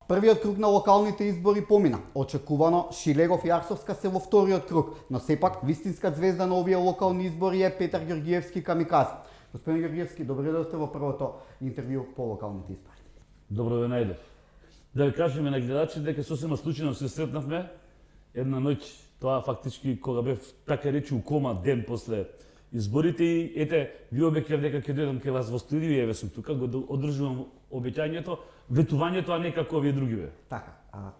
Првиот круг на локалните избори помина. Очекувано Шилегов и Арсовска се во вториот круг, но сепак вистинска звезда на овие локални избори е Петар Георгиевски камиказ. Господин Георгиевски, добре дојдовте во првото интервју по локалните избори. Добро ве најдов. Да ви кажеме на гледачите дека сосема случајно се сретнавме една ноќ, тоа фактички кога бев така речи у кома ден после изборите и ете, ви обеќав дека ќе дојдам кај вас во студио и еве сум тука, го одржувам обеќањето, ветувањето, а не како овие други бе. Така,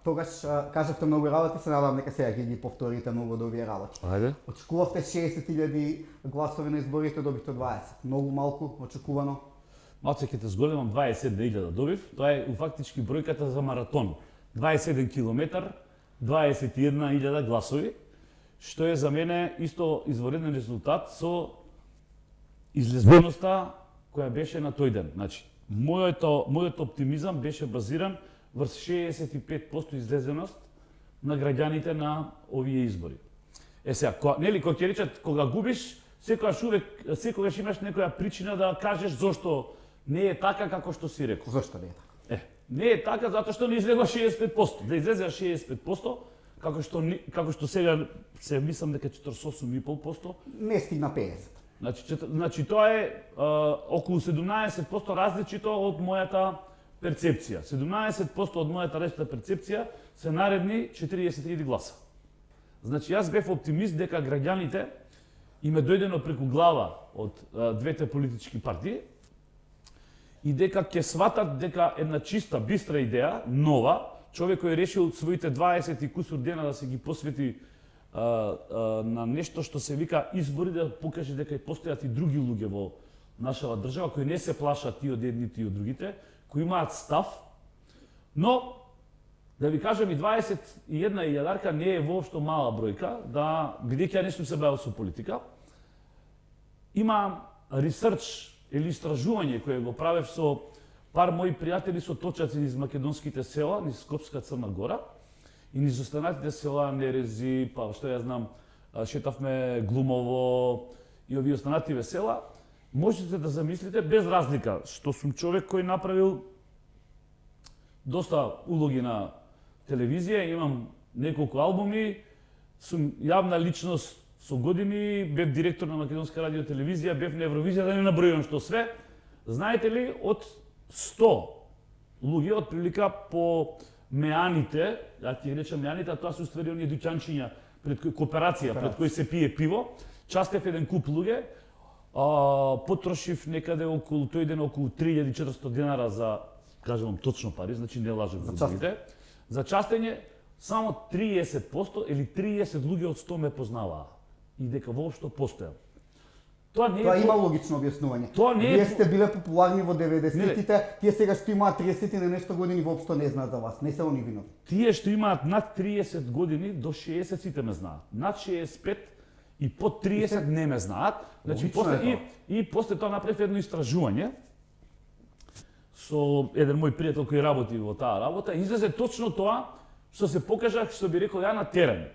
тогаш кажавте многу работи, се надам дека сега ќе ги повторите многу од овие работи. Ајде. Очекувавте 60.000 гласови на изборите, добивте 20. Многу малку очекувано. Малце ќе те зголемам, 21.000 добив, тоа е фактички бројката за маратон. 21 километар, 21.000 гласови, што е за мене исто извареден резултат со излезеността која беше на тој ден. Значи, мојот оптимизам беше базиран врз 65% излезеност на граѓаните на овие избори. Сега, кога ќе речат кога губиш, секогаш имаш некоја причина да кажеш зошто не е така како што си рекол. Зошто не е така? Не е така затоа што не излегува 65%. Да излезе 65%, како што сега се мислам дека 48,5%. Не стигна 50. Значи тоа е околу 17% различито од мојата перцепција. 17% од мојата различита перцепција се наредни 40.000 гласа. Значи јас бев оптимист дека граѓаните им е дојдено преку глава од двете политички партии и дека ќе сватат дека една чиста, бистра идеја, нова, човек кој решил своите 20 и кусур дена да се ги посвети на нешто што се вика избори, да покаже дека и постојат и други луѓе во нашава држава кои не се плашат и од едните и од другите, кои имаат став, но да ви кажам и 21.000 не е воопшто мала бројка, бидејќи ја не сум се бавил со политика. Има ресерч или истражување кое го правев со пар мои пријатели со точаци низ македонските села, низ Скопска Црна Гора и низ останатите села Нерези, па што ја знам, шетавме Глумово и овие останативе села. Можете да замислите без разлика што сум човек кој направил доста улоги на телевизија, имам неколку албуми, сум јавна личност со години, бев директор на Македонска радио телевизија, бев на Евровизија, да не набројувам што све. Знаете ли, од 100 луѓе, од прилика по меаните, да ти речам меаните, а тоа се уствари оние дуќанчиња пред кооперација, пред кој се пие пиво, частев еден куп луѓе, потрошив некаде околу тој ден околу 3.400 денара за, кажувам точно пари, значи не лажам за другите. За частење само 30% или 30 луѓе од 100 ме познаваа и дека воопшто постојам. Тоа има логично објаснување. Вие сте биле популарни во 90-тите, тие сега што имаат 30 и нешто години воопшто не знаат за вас, не се они виновни. Тие што имаат над 30 години до 60 сите ме знаат. Над 65 и под 30 не ме знаат. Значи после тоа направив едно истражување со еден мој пријател кој работи во таа работа, излезе точно тоа што се покажа, што би рекол ја на терен.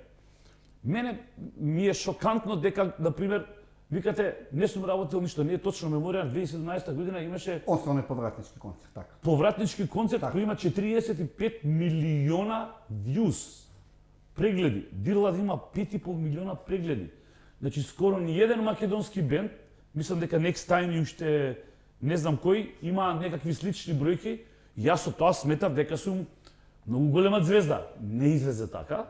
Мене ми е шокантно дека, например, викате, не сум работел ништо, не е точно меморија, 2017 година имаше... Освен повратнички концерт, така. Повратнички концерт кој има 45 милиона views, прегледи. Дирлад има 5,5 милиона прегледи. Значи, скоро ни еден македонски бенд, мислам дека Next Time и уште не знам кој, има некакви слични бројки. Јас со тоа сметав дека сум многу голема звезда. Не излезе така,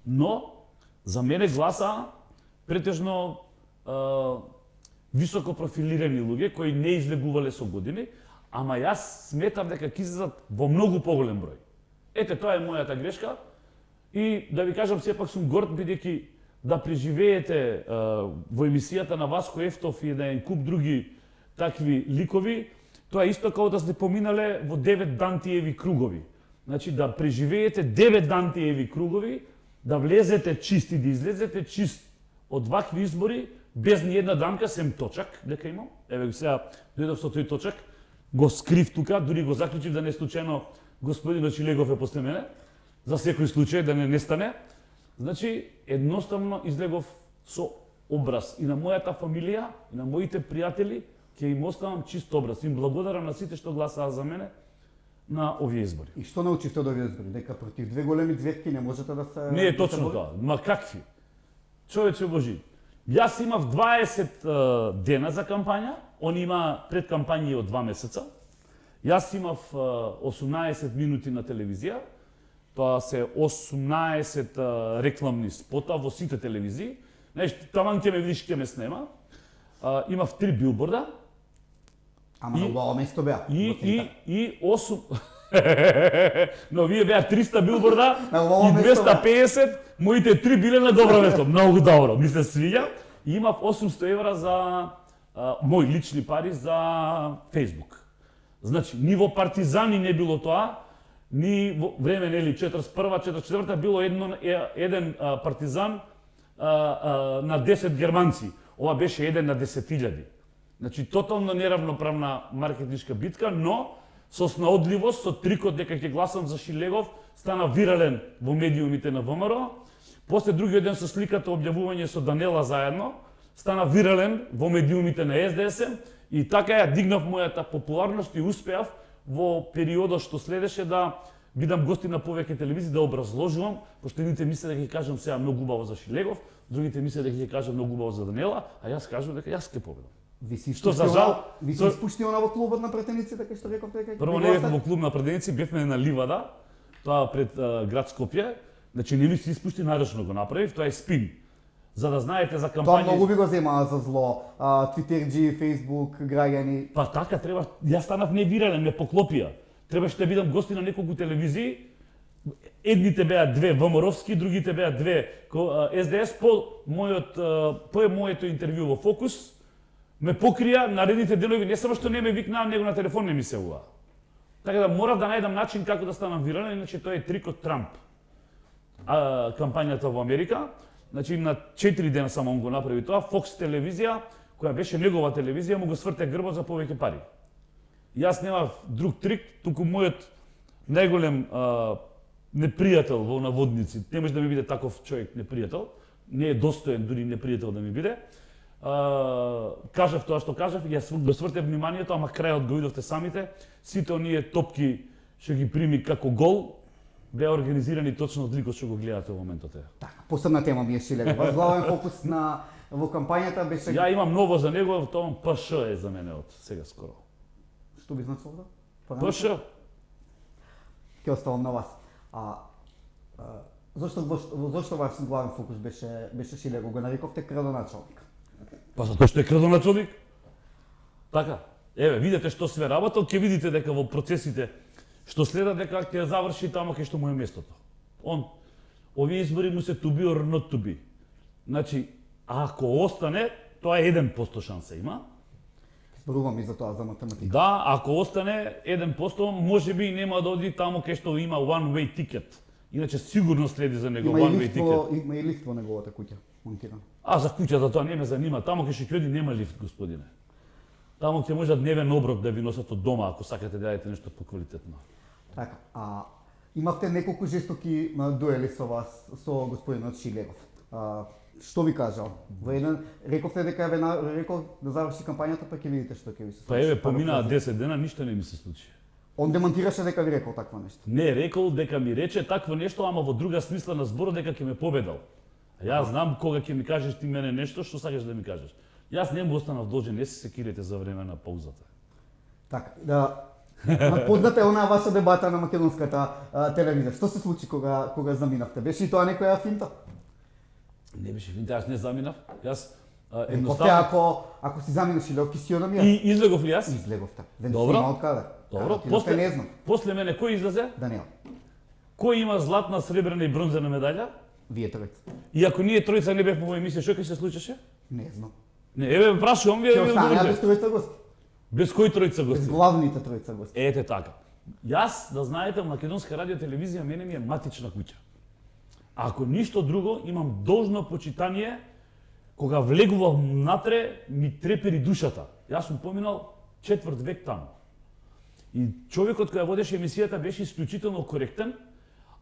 но за мене гласа претежно високо профилирани луѓе кои не излегувале со години, ама јас сметам дека ќе излезат во многу поголем број. Ете, тоа е мојата грешка и да ви кажам, сепак сум горд бидејќи да преживеете во емисијата на Васко Ефтов и на еден куп други такви ликови, тоа е исто како да сте поминале во 9 Дантиеви кругови. Значи да преживеете 9 Дантиеви кругови, да влезете чист и да излезете чист од вакви избори, без ни една дамка, сем точак дека имам. Еве сега дојдов со тој точак, го скрив тука, дури го заклучив да не случајно господинот Шилегов е после мене, за секој случај да не нестане. Значи, едноставно излегов со образ и на мојата фамилија, и на моите пријатели, ќе им оставам чист образ. Им благодарам на сите што гласаа за мене, на овие избори. И што научивте од овие избори? Дека против две големи зверки не можете да се... Не е да се точно борите? тоа. Ма какви? Човече Божи. Јас имав 20 дена за кампања, он има предкампањи од 2 месеца. Јас имав 18 минути на телевизија. Тоа се 18 рекламни спота во сите телевизии. Знаеш, таман ќе ме видиш, ќе ме снема. Имав 3 билборда. Ама на убаво место беа. И 8... Но вие беа 300 билборда На убаво и место 250, моите 3 биле на добро место. Многу добро, ми се свиѓа. И имав 800 евра за мои лични пари за Facebook. Значи, ни во партизани не било тоа, ни во време, нели, 41-та, 44-та било еден партизан на 10 германци. Ова беше еден на 10.000. Значи, тотално неравноправна маркетиншка битка, но со снаодливост, со трикот дека ќе гласам за Шилегов, стана вирален во медиумите на ВМРО. После другиот ден со сликата објавување со Данела заедно, стана вирален во медиумите на СДСМ и така ја дигнав мојата популарност и успеав во периодот што следеше да бидам гости на повеќе телевизии, да образложувам, пошто едните мисле дека ќе кажам сега многу убаво за Шилегов, другите мисле дека ќе кажам многу убаво за Данела, а јас кажам дека јас ќе победам. Ви си Што за жал, ви се испушти она во клубот на претениците, кај што рековте дека... Прво не бевме во клуб на претеници, бевме на Ливада, тоа пред град Скопје. Значи не ви се испушти, нарочно го направив, тоа е спин. За да знаете за Тоа кампања. многу ви го земаа за зло. Твитерџи, Фейсбук, граѓани. Па така треба, јас станав невирален, ме поклопија. Требаше да бидам гости на неколку телевизии. Едните беа 2 ВМРО-вски, другите беа 2 СДС. По моето интервју во Фокус ме покрија наредните денови, не само што не ме викнаа, него на телефон не ми се ува. Така да морав да најдам начин како да станам вирален, иначе тоа е трикот Трамп. Кампањата во Америка, значи на 4 дена само он го направи тоа, Fox телевизија, која беше негова телевизија, му го сврте грбот за повеќе пари. Јас немав друг трик, туку мојот најголем непријател во наводници, не може да ми биде таков човек непријател, не е достоен дури непријател да ми биде. Кажав тоа што кажав, јас го свртев вниманието, ама крајот го видовте самите. Сите оние топки што ги прими како гол, беа организирани точно од ликот што го гледате во моментот. Така, посебна тема ми е Шилегов. Ваш главен фокус во кампањата беше... Ја имам ново за него, тоа ПШ е за мене од сега скоро. Што би значило да? ПШ? Ќе оставам на вас. Зошто ваш главен фокус беше Шилегов? Го нарековте крадоначалник. Па затоа што е крадоначалник. Така. Еве, видете што све работел, ќе видите дека во процесите што следат дека ќе заврши тамо кај што му е местото. Овие избори му се to be or not to be. Значи, ако остане, тоа е 1% шанса има. Зборувам и за тоа, за математика. Да, ако остане 1%, можеби нема да оди тамо кај што има one way ticket. Иначе сигурно следи за него one way ticket. Има и лифт во неговата куќа, монтиран. За куќата тоа не ме занима. Тамо кај што ќе оди нема лифт, господине. Тамо ќе може дневен оброк да ви носат од дома ако сакате да јадете нешто поквалитетно. Така, имавте неколку жестоки дуели со вас, со господинот Шилегов. Што ви кажал? Во еден рековте дека рекол да заврши кампањата, па ќе видите што ќе ви се случи. Па еве, поминаа 10 дена, ништо не ми се случи. Он демонтираше дека ви рекол такво нешто. Не, рекол дека ми рече такво нешто, ама во друга смисла на зборот дека ќе ме победал. А јас знам кога ќе ми кажеш ти мене нешто што сакаш да ми кажеш. Јас не му останав должен, не се секирате за време на паузата. Така, да. Позната е онаа ваша дебата на македонската телевизија. Што се случи кога заминавте? Беше и тоа некоја финта? Не беше финта, јас не заминав. Јас едноставно ако си заминаш или оки си одам јас. И излегов ли јас? Излеговте. Добро. Има од каде? Добро. Не знам. После мене кој излезе? Даниел. Кој има златна, сребрена и бронзена медаља? Вие тројца. И ако ние тројца не бевме во емисија, што ќе се случеше? Не знам. Не, еве прашувам вие. Ќе останеа без тројца гости. Без кои тројца гости? Без главните тројца гости. Ете така. Јас, да знаете, Македонска радио телевизија мене ми е матична куќа. Ако ништо друго, имам должно почитание, кога влегувам натре, ми трепери душата. Јас сум поминал 4 век таму. И човекот кој ја водеше емисијата беше исклучително коректен,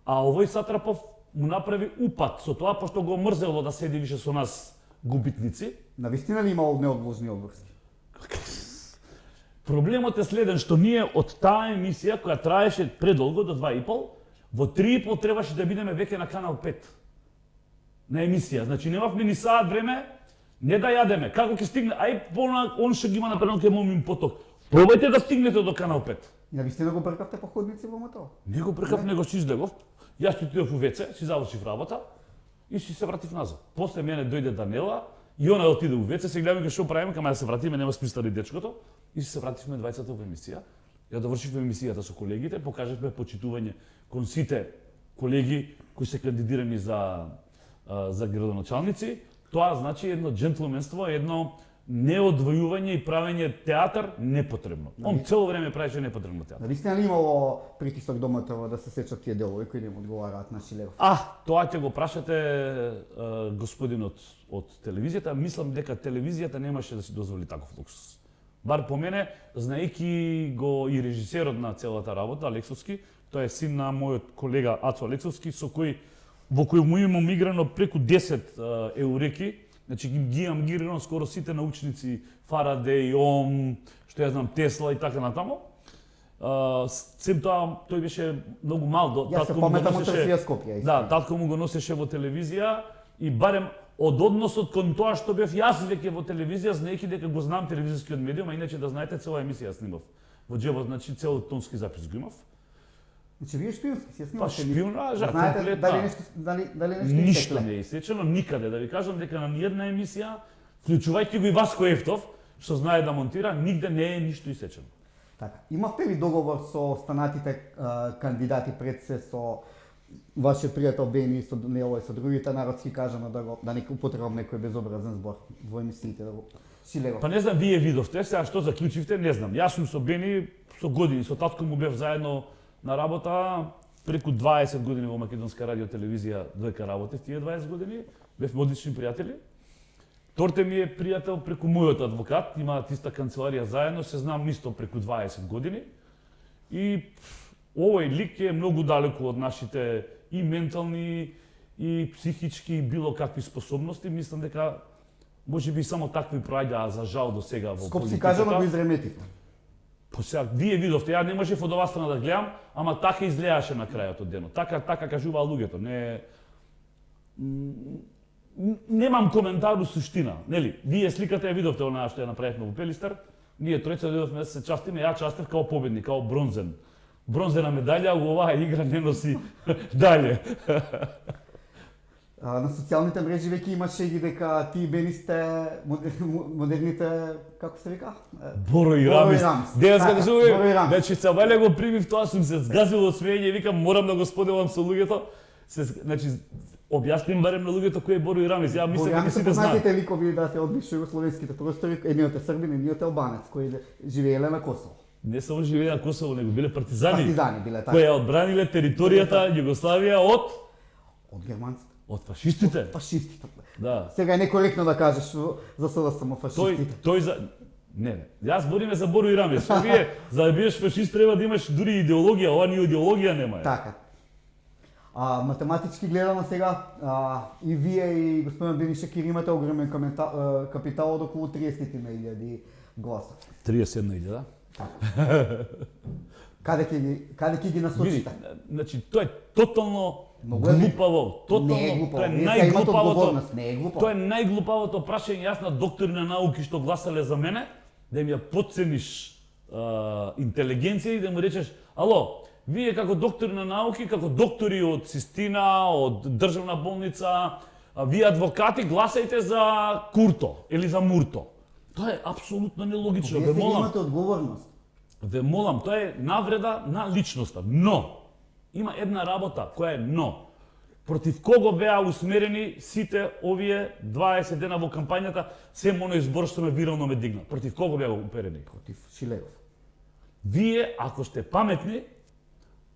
а овој Сатрапов му направи упат со тоа, пошто го мрзело да седи више со нас губитници. Навистина ли имал неодложни одврски? Проблемот е следен, што ние од таа емисија, која траеше предолго, до 2,5, во 3,5 требаше да бидеме веќе на канал 5. На емисија. Значи, немавме ни саат време, не да јадеме. Како ќе стигне? Он што ги има направено ке момим поток. Пробајте да стигнете до канал 5. И навистина го бркавте по ходници во мотор? Не го бркав, него си излегов. Јас си отидов у ВЦ, си завршив работа и си се вратив назад. После мене дојде Данела и она отиде у ВЦ, се гледаме што правиме, кама да се вратиме, нема смисла ни дечкото. И се вративме двајцата во емисија. Ја довршивме емисијата со колегите, покажавме почитување кон сите колеги кои се кандидирани за градоначалници. Тоа значи едно джентлменство, едно неодвојување и правење театар непотребно. Он цело време правеше непотребно театар. Навистина ли имало притисок до мотор да се сечат тие делови кои не му одговараат на Шилеров? Тоа ќе го прашате господинот од телевизијата. Мислам дека телевизијата немаше да си дозволи таков луксус. Бар по мене, знаејќи го и режисерот на целата работа, Алексовски, тој е син на мојот колега Ацо Алексовски, во кој му имам играно преку 10 еуреки. Значи ги имам играно скоро сите научници, Фарадеј, Ом, што ја знам, Тесла и така натаму. Сем тоа, тој беше многу мал. Јас се паметам од Трсија Скопје. Да, татко му го носеше во телевизија и барем од односот кон тоа што бев јас веќе во телевизија, знаејќи дека го знам телевизискиот медиум, а иначе да знаете цела емисија снимав. Во џебот, значи цел тонски запис го имав. Значи вие шпионски си ја снимавте? Шпионажа, знаете комплетна. дали нешто Ништо не е исечено, никаде. Да ви кажам дека на ниедна емисија, вклучувајќи го и Васко Ефтов, што знае да монтира, нигде не е ништо исечено. Така. Имавте ли договор со останатите кандидати пред се со вашиот пријател Бени, со Данело и со другите народски кажано да не употребам некој безобразен збор во емисиите да го Шилеров? Па не знам, вие видовте, сега што заклучивте, не знам. Јас сум со Бени со години, со татко му бев заедно на работа, преку 20 години во Македонска радио телевизија, двојка работев тие 20 години, бевме одлични пријатели. Торте ми е пријател преку мојот адвокат, имаат иста канцеларија заедно, се знам исто преку 20 години. И овој лик е многу далеку од нашите и ментални, и психички, и било какви способности. Мислам дека можеби само такви проаѓаа за жал до сега во Скопски политиката. кажано го изреметивте. По сега, вие видовте, ја не можев од оваа страна да гледам, ама така изгледаше на крајот од денот. Така кажуваа луѓето, немам коментар во суштина, нели? Вие сликата ја видовте онаа што ја направивме во Пелистер. Ние тројца дојдовме да се частиме, ја частев као победник, као бронзена медаља, у оваа игра не носи дале. На социјалните мрежи веќе имаше ги дека ти и Бени сте модерните, како се вика? Боро и Рамис. Денес Така, кога се Боро и Рамис. значи Савале го примив, тоа сум се згазил од смеење и викам морам да го споделам со луѓето. Значи објасним барем на луѓето кој е Боро и Рамис. Ја мислам дека сите знаат. Познатите ликови да се од југословенските простори, едниот е србин, едниот е албанец, кои живееле на Косово. Не само живееа на Косово, него биле партизани. Партизани биле така. Кои ја одбраниле територијата Југославија од германците. од фашистите. Фашистите. Да. Сега е некоректно да кажеш за СДСМ фашистите. Тој за не, јас збориме за Боро и Рамис. Вие за да бидеш фашист треба да имаш дури идеологија, ова ни идеологија нема. Така. Математички гледано сега, и вие и господин Бени Шакир имате огромен капитал од околу 30.000 гласа. 31.000, да? Каде ќе ги насочите? Значи тоа е тотално Многу е глупаво, Не е глупаво, тоа е вие имате најглупавото. одговорност, не е глупаво. Тоа е најглупавото прашање јас на доктори на науки што гласале за мене, да им ја подцениш интелигенција и да му речеш: "Ало, вие како доктори на науки, како доктори од Систина, од државна болница, вие адвокати гласајте за Курто или за Мурто." Тоа е апсолутно нелогично. Вие сега имате одговорност. Ве молам, тоа е навреда на личноста. Но, има една работа која е но. Против кого беа усмерени сите овие 20 дена во кампањата, сем оној збор што ме вирално ме дигна. Против кого беа уперени? Против Шилеров. Вие, ако сте паметни,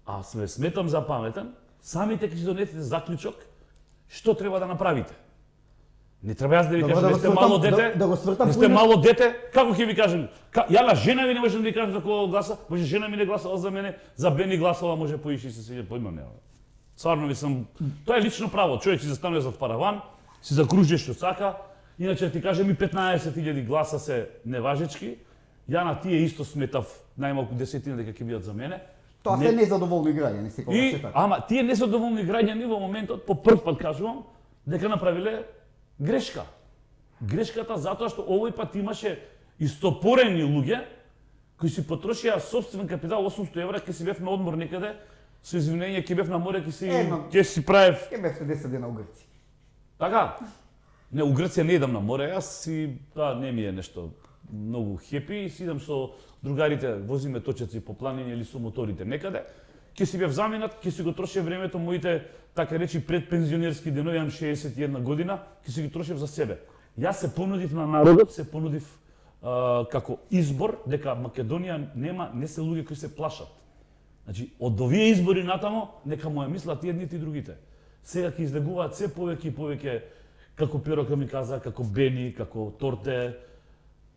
а све сметам за паметен, самите ќе си донесете заклучок што треба да направите. Не треба јас да ви Добро, кажам, да не сте го мало свртам- дете, да го свртам не сте поиме- мало дете, како ќе ви кажам? Ја на жена ви не можам да ви кажам за кого гласа, може жена ми не гласала за мене, за Бени гласала, може поиши се свиѓа, поима нема. Стварно ви сам, тоа е лично право, човек си застанува зад параван, си закружи што сака, иначе ти кажем и 15.000 гласа се неважечки, Ја на тие исто сметав најмалку 10 дека ќе бидат за мене. Тоа се незадоволни граѓани, секогаш е така. Ама тие незадоволни граѓани во моментот по прв пат кажувам дека направиле грешка. Грешката затоа што овој пат имаше истопорени луѓе кои си потрошија сопствен капитал 800 евра, ќе си бев на одмор некаде, со извинение ќе бев на море, ќе си правев. Ке бевте 10 дена у Грција. Така. Не, у Грција не идам на море, јас си, не ми е нешто многу хепи, си идам со другарите, возиме точеци по планиње или со моторите некаде. Ќе си бев заминат, ќе си го трошев времето, моите, така речи, предпензионерски денови, имам 61 година, ќе си ги трошев за себе. Јас се понудив на народот, се понудив како избор, дека Македонија не се луѓе кои се плашат. Значи, од овие избори натамо, нека му ја мислат и едните и другите. Сега ќе излегуваат се повеќе и повеќе, како Пирока ми каза, како Бени, како Торте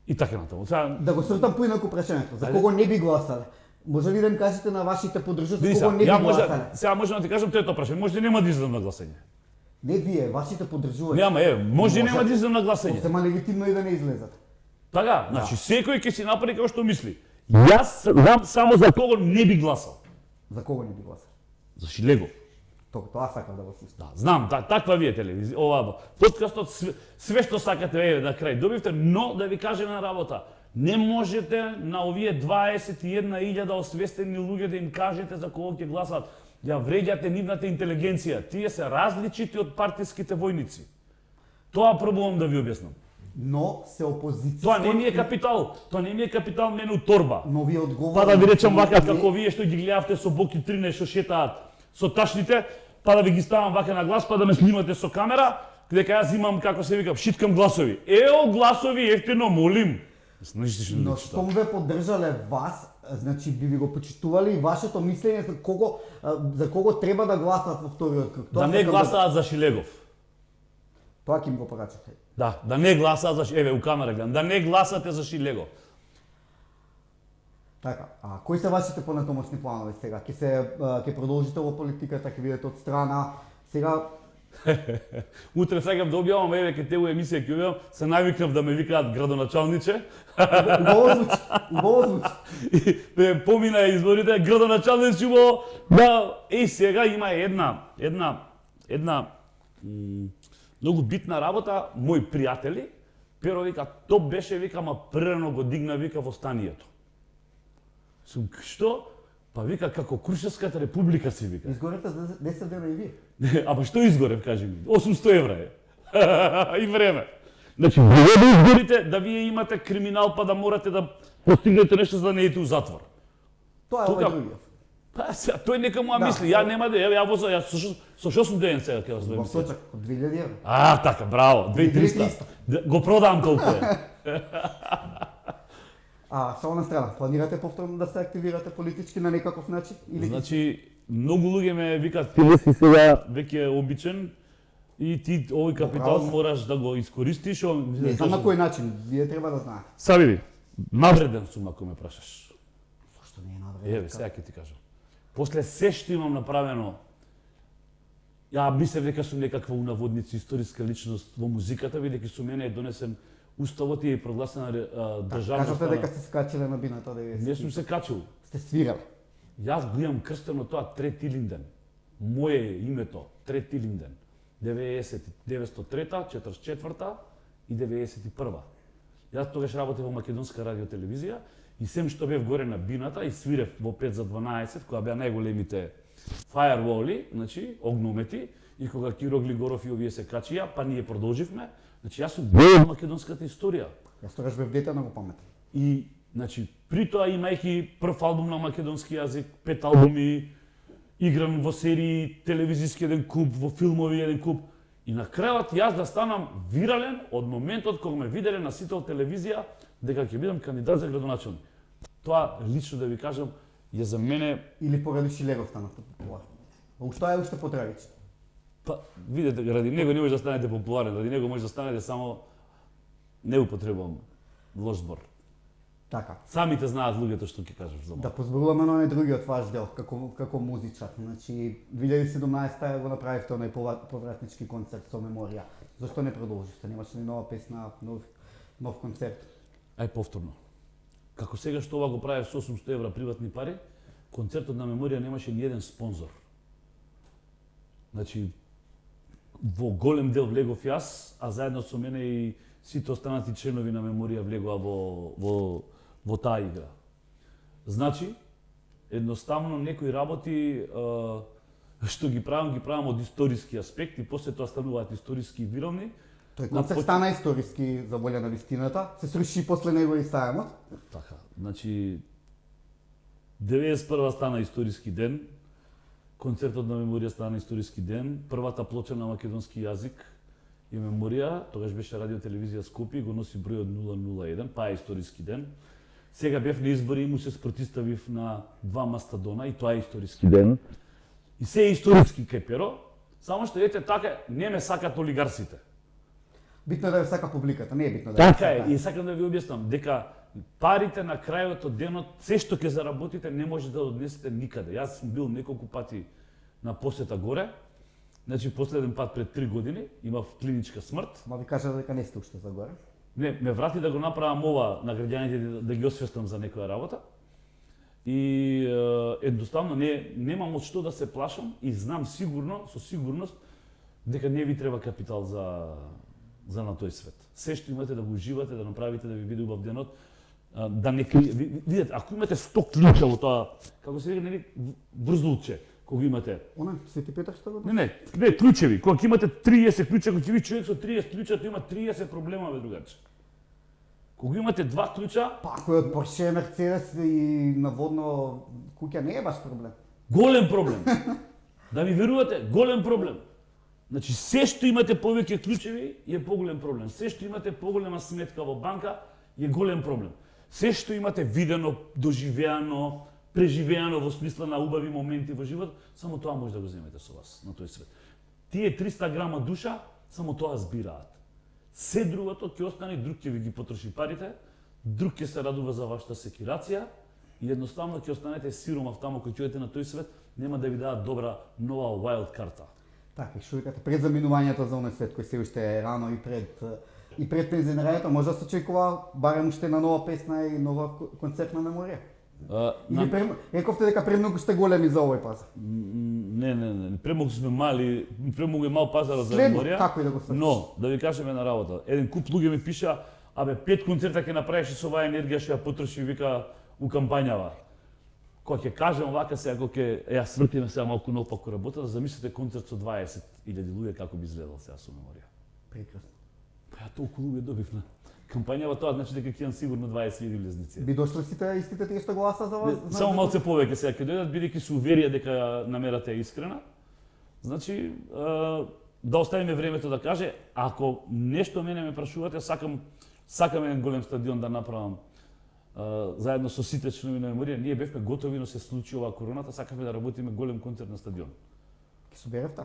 и така натаму. Да го сртам поинаку прашањето. За кого не би гласале? Може ли да им кажете на вашите поддржувачи за кого не би гласале? Сега можам да ти кажам трето прашање. Може нема да излезам на гласање. Не вие, вашите поддржувачи. Нема, може нема да излезам на гласање. Сема легитимно и да не излезат. Така, значи секој ќе си направи како што мисли. Јас знам само за кого не би гласал. За кого не би гласал? За Шилегов. Тоа сакам да го слушам. Да, знам, таква ви е телевизија, ова подкастот, све што сакате еве на крај добивте, но да ви кажем на работа, не можете на овие 21.000 освестени луѓе да им кажете за кого ќе гласат. Ја вреѓате нивната интелигенција. Тие се различити од партиските војници. Тоа пробувам да ви објаснам. Но се опозиција. Тоа не ми е капитал. Тоа не ми е капитал мене у торба. Но ви одговарам. Па да ви речам вака како вие што ги гледавте со Боки 13 што шетаат со ташните, па да ви ги ставам вака на глас, па да ме снимате со камера, дека јас имам, како се вика, шиткам гласови. Ео гласови ефтино, молим. Но штом ве поддржале вас, значи би ви го почитували и вашето мислење за кого треба да гласат во вториот круг. Да не гласаат за Шилегов. Тоа ќе им го порачате. Да не гласаат за Шилегов. Еве у камера гледам, да не гласате за Шилегов. Така, кои се вашите понатомошни планови сега? Ќе продолжите во политиката, ќе бидете од страна. Сега утре сакам да објавам, еве ке те емисија ќе објавам, се навикнав да ме викаат градоначалниче. убаво звучи. Помина изборите, градоначалници убаво. Да, сега има една многу битна работа, мои пријатели, Перо вика, то беше, вика, ма прерано го дигна, вика, во станието. Што? Па вика, како Крушевската република си вика. Изгорете за 10 дена и вие. Ама што изгорев, кажи ми? 800 евра е. И време. Значи, да изгорите, да вие имате криминал, па да морате да постигнете нешто за да не идете у затвор. Тоа е овој другиот. Па сега, тој нека му мисли, ја нема да, ја воза, ја со што сум ден сега ќе вас Во сочак, 2000 евра. Така, браво, 2300. Го продавам колку е. Само на страна, планирате повторно да се активирате политички на некаков начин? Значи, многу луѓе ме викаат, ти си сега веќе обичен и ти овој капитал мораш да го искористиш. Не знам на кој начин, вие треба да знаете. Са види, навреден сум ако ме прашаш. Зошто не е навреден? Еве, сега ќе ти кажам. После се што имам направено, ја мислев дека сум некаква унаводница, историска личност во музиката, бидејќи со мене е донесен Уставот и е прогласена државноста. Кажете дека сте скачиле на бината да Не сум се качил. Сте свирале. Јас го имам крстено тоа Трети Илинден. Моје името Трети Илинден. 1903, 44 и 91. Јас тогаш работев во Македонска радиотелевизија и сем што бев горе на бината и свирев во 5 за 12, која беа најголемите фаерволи, значи огномети, и кога Киро Глигоров и овие се качија, па ние продолживме. Значи јас сум дел од македонската историја. Јас тогаш бев дете на го паметам. И значи при тоа имајќи прв албум на македонски јазик, 5 албуми, играм во серии, телевизиски еден куп, во филмови еден куп. И на крајот јас да станам вирален од моментот кога ме виделе на Сител телевизија дека ќе бидам кандидат за градоначалник. Тоа лично да ви кажам е за мене или поради Шилегов станавте популарен. Уште е уште потрагично. Па, видете, ради него не може да станете популарен, ради него може да станете само не употребувам лош збор. Така. Самите знаат луѓето што ќе кажеш за Да позборуваме на оној другиот ваш дел како музичар. Значи 2017 го направивте оној повратнички концерт со меморија. Зошто не продолживте? Немаше ли нова песна, нов концерт? Ај повторно. Како сега што ова го правев со 800 евра приватни пари, концертот на Меморија немаше ни еден спонзор. Значи, во голем дел влегов јас, а заедно со мене и сите останати членови на Меморија влегоа во таа игра. Значи, едноставно некои работи што ги правам од историски аспект и после тоа стануваат историски вирални. Тој концерт стана историски за волја на вистината, се сруши после него и сајмот. Така, значи 91 стана историски ден, концертот на Меморија стана историски ден, првата плоча на македонски јазик и Меморија, тогаш беше радио телевизија Скопје, го носи бројот 001, па е историски ден. Сега бев на избори и му се спротиставив на два мастадона и тоа е историски ден. И се е историски кај Перо, само што ете така не ме сакат олигарсите. Битно е да ја сака публиката, не е битно да Така е, и сакам да ви објаснам дека парите на крајот од денот, се што ќе заработите не може да однесете никаде. Јас сум бил неколку пати на посета горе. Значи последен пат пред 3 години имав клиничка смрт. Ма ви кажа дека не сте уште за горе. Не, ме врати да го направам ова на граѓаните да ги освестам за некоја работа. И едноставно немам од што да се плашам и знам сигурно, со сигурност дека не ви треба капитал за на тој свет. Се што имате да го уживате, да направите да ви биде убав денот, да не видете, ако имате 100 клуча во тоа, како се вика, нели врзулче, кога имате. Она Свети Петар што го? Не, клучеви. Кога имате 30 клуча, кога ќе ви човек со 30 клуча, тој има 30 проблема бе другаче. Кога имате 2 клуча, Па кој од Порше, Мерцедес и наводно куќа не е баш проблем. голем проблем. Да ми верувате, голем проблем. Значи, се што имате повеќе клучеви е поголем проблем. Се што имате поголема сметка во банка е голем проблем. Се што имате видено, доживеано, преживеано во смисла на убави моменти во живот, само тоа може да го земете со вас на тој свет. Тие 300 грама душа, само тоа збираат. Се другото ќе остане, друг ќе ви ги потроши парите, друг ќе се радува за вашата секирација и едноставно ќе останете сиромав таму кој ќе одите на тој свет, нема да ви дадат добра нова wild карта. Така, и што викате, пред заминувањето за оној свет кој се уште е рано и пред пензионирањето, може да се очекува барем уште на нова песна и нова концертна Меморија. Или рековте дека премногу сте големи за овој пазар. Не, премногу сме мали, премногу е мал пазар за Следно, Меморија. како и да го свршиш. Но, да ви кажем една работа. Еден куп луѓе ми пиша, 5 концерта ќе направиш и со оваа енергија што ја потроши, вика, у кампањава. Кога ќе кажем вака сега, ако ќе ја свртиме сега малку наопаку работа, да замислите концерт со 20.000 луѓе како би изгледал сега со Меморија. Прекрасно. Па ја толку луѓе добив на кампањава, тоа значи дека ќе имам сигурно 20.000 влезници. Би дошле сите истите тие што гласа за вас? Само малце повеќе сега ќе дојдат, бидејќи се уверија дека намерата е искрена. Значи, да оставиме времето да каже, ако нешто мене ме прашувате, сакам еден голем стадион да направам заедно со сите членови на Меморија. Ние бевме готови, но се случи оваа короната, сакавме да работиме голем концерт на стадион. Ке соберевте?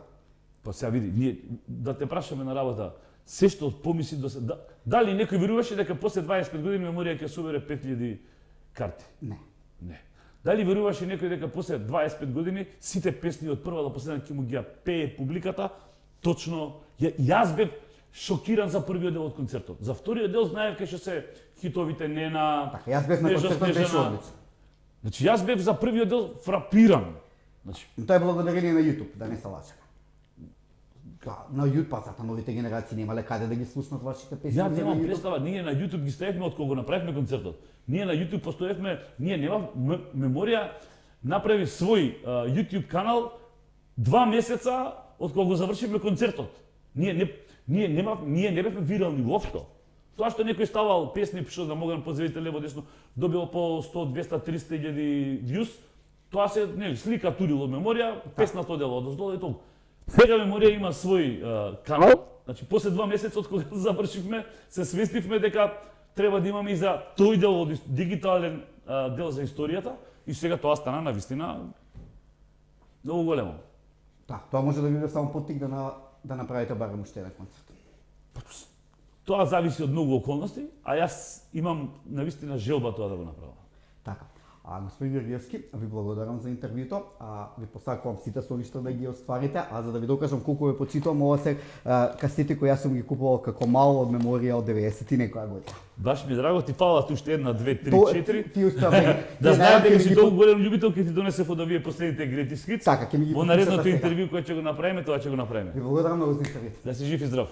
Па сега види, ние да те прашаме на работа, се што помисли до се, дали некој веруваше дека после 25 години Меморија ќе собере 5000 карти? Не. Не. Дали веруваше некој дека после 25 години сите песни од прва до последна ќе му ги пее публиката? Точно, јас бев шокиран за првиот дел од концертот. За вториот дел знаев кај што се хитовите Нена. Така, јас бев на концертот, беше одлично. Значи јас бев за првиот дел фрапиран. Значи, Тоа е благодарение на YouTube, да не се лажеме. На YouTube пазата новите генерации немале каде да ги слушнат вашите песни. ја немам представа, ние на YouTube ги ставивме од кога направивме концертот. Ние на YouTube постоевме, ние нема Меморија направи свој YouTube канал 2 месеца од кога го завршивме концертот. Ние не бевме вирални воопшто. Тоа што некој ставал песни што да могам позивите лево десно, добил по 100, 200, 300 илјади views, тоа се слика турил од Меморија, песната одела одоздолу и толку. Сега Меморија има свој канал, значи после 2 месеца од кога завршивме, се свестивме дека треба да имаме и за тој дел од дигитален дел за историјата и сега тоа стана на вистина многу големо. Да, тоа може да биде само поттик да направите барем уште еден концерт. Тоа зависи од многу околности, а јас имам навистина желба тоа да го направам. Така. Господин Георгиевски, ви благодарам за интервјуто. Ви посакувам сите соништа да ги остварите, а за да ви докажам колку ве почитувам, ова се касети кои јас сум ги купувал како мал од меморија од 90 и некоја година. Баш ми е драго, ти фалат уште една, две, три, 4. Ти успеа Да знаете дека си толку голем љубител, ќе ти донесев од овие последните Greatest Hits. Така, ќе ми ги Во подпишете наредното сега. интервју кое ќе го направиме, тоа ќе го направиме. Ви благодарам многу за интервјуто. Да си жив и здрав.